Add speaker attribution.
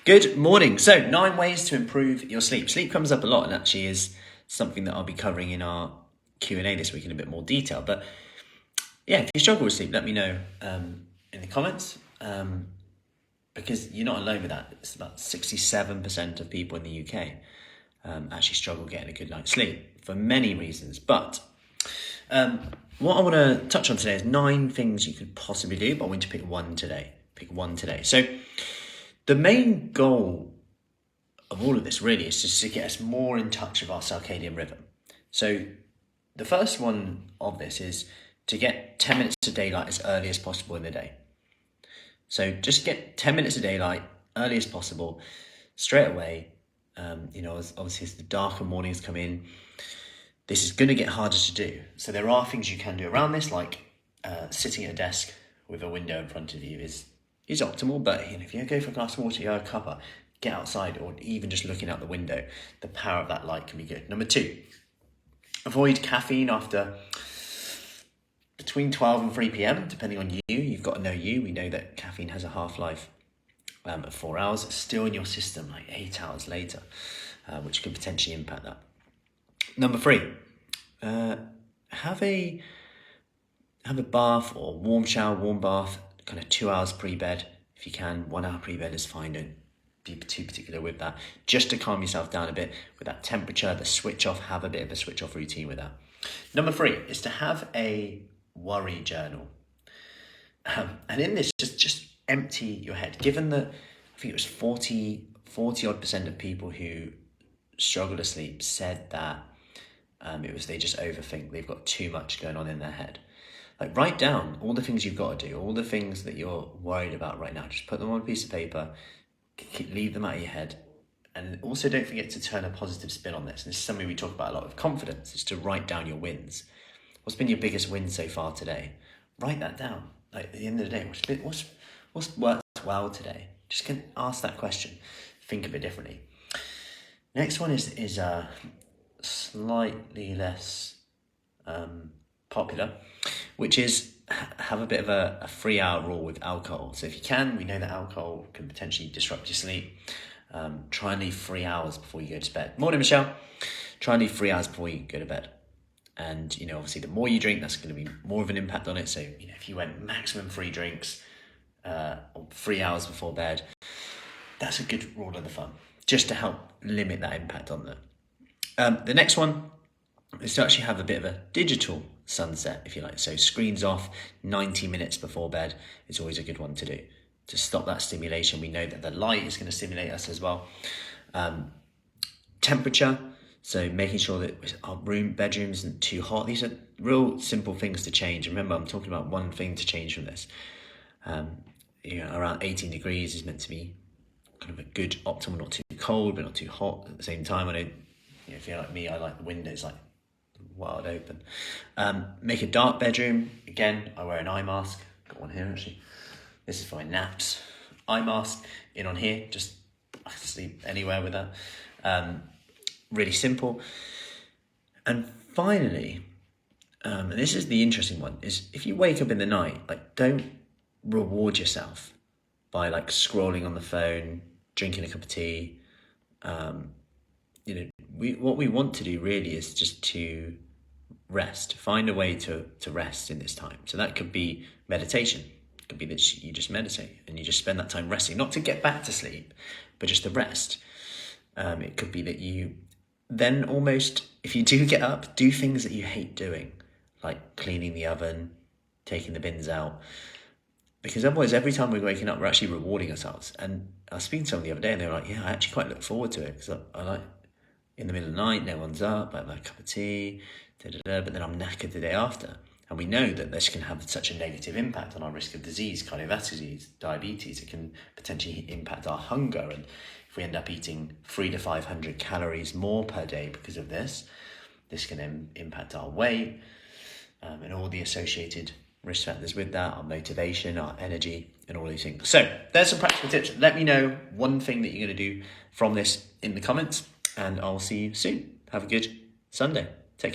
Speaker 1: Good morning. So 9 ways to improve your sleep. Sleep comes up a lot and actually is something that I'll be covering in our Q&A this week in a bit more detail. But yeah, if you struggle with sleep, let me know in the comments because you're not alone with that. It's about 67% of people in the UK actually struggle getting a good night's sleep for many reasons. But what I want to touch on today is 9 things you could possibly do, but I want you to pick one today. So the main goal of all of this really is just to get us more in touch with our circadian rhythm. So the first one of this is to get 10 minutes of daylight as early as possible in the day. So just get 10 minutes of daylight early as possible, straight away. Obviously as the darker mornings come in, this is going to get harder to do. So there are things you can do around this, like sitting at a desk with a window in front of you is optimal, but if you go for a glass of water, you have a cuppa, get outside, or even just looking out the window, the power of that light can be good. Number 2, avoid caffeine after between 12 and 3 p.m, depending on you. You've got to know you. We know that caffeine has a half-life of 4 hours. It's still in your system like 8 hours later, which could potentially impact that. Number 3, have a bath or warm shower, warm bath, kind of 2 hours pre-bed. If you can, 1 hour pre-bed is fine. Don't be too particular with that. Just to calm yourself down a bit with that temperature, the switch off, have a bit of a switch off routine with that. Number 3 is to have a worry journal. And in this, just empty your head. Given that, I think it was 40 odd % of people who struggle to sleep said that they just overthink. They've got too much going on in their head. Like, write down all the things you've got to do, all the things that you're worried about right now. Just put them on a piece of paper, leave them out of your head. And also don't forget to turn a positive spin on this. And this is something we talk about a lot with confidence, is to write down your wins. What's been your biggest win so far today? Write that down. Like, at the end of the day, what's worked well today? Just can ask that question. Think of it differently. Next one is slightly less popular, which is have a bit of a 3-hour rule with alcohol. So if you can, we know that alcohol can potentially disrupt your sleep. Try and leave 3 hours before you go to bed. Morning, Michelle. Try and leave 3 hours before you go to bed. And, obviously the more you drink, that's going to be more of an impact on it. So, if you went maximum 3 drinks or 3 hours before bed, that's a good rule of the thumb, just to help limit that impact on that. The next one is to actually have a bit of a digital sunset, if you like. So screens off 90 minutes before bed is always a good one to do to stop that stimulation. We know that the light is going to stimulate us as well. Temperature, so making sure that our bedroom isn't too hot. These are real simple things to change. Remember, I'm talking about one thing to change from this. Around 18 degrees is meant to be kind of a good optimal, not too cold, but not too hot at the same time. I know, if you're like me, I like the windows like wide open. Make a dark bedroom. Again, I wear an eye mask. Got one here actually. This is for my naps. Eye mask in on here. Just I can sleep anywhere with that. Really simple. And finally, and this is the interesting one, is if you wake up in the night, don't reward yourself by scrolling on the phone, drinking a cup of tea. What we want to do really is just to rest, find a way to rest in this time. So that could be meditation. It could be that you just meditate and you just spend that time resting, not to get back to sleep, but just to rest. It could be that you then almost, if you do get up, do things that you hate doing, like cleaning the oven, taking the bins out. Because otherwise, every time we're waking up, we're actually rewarding ourselves. And I was speaking to someone the other day and they were like, yeah, I actually quite look forward to it. Because I like, in the middle of the night, no one's up, I have a cup of tea, but then I'm knackered the day after. And we know that this can have such a negative impact on our risk of disease, cardiovascular disease, diabetes. It can potentially impact our hunger. And if we end up eating 300 to 500 calories more per day because of this can impact our weight and all the associated risk factors with that, our motivation, our energy, and all these things. So there's some practical tips. Let me know one thing that you're going to do from this in the comments, and I'll see you soon. Have a good Sunday. Take care.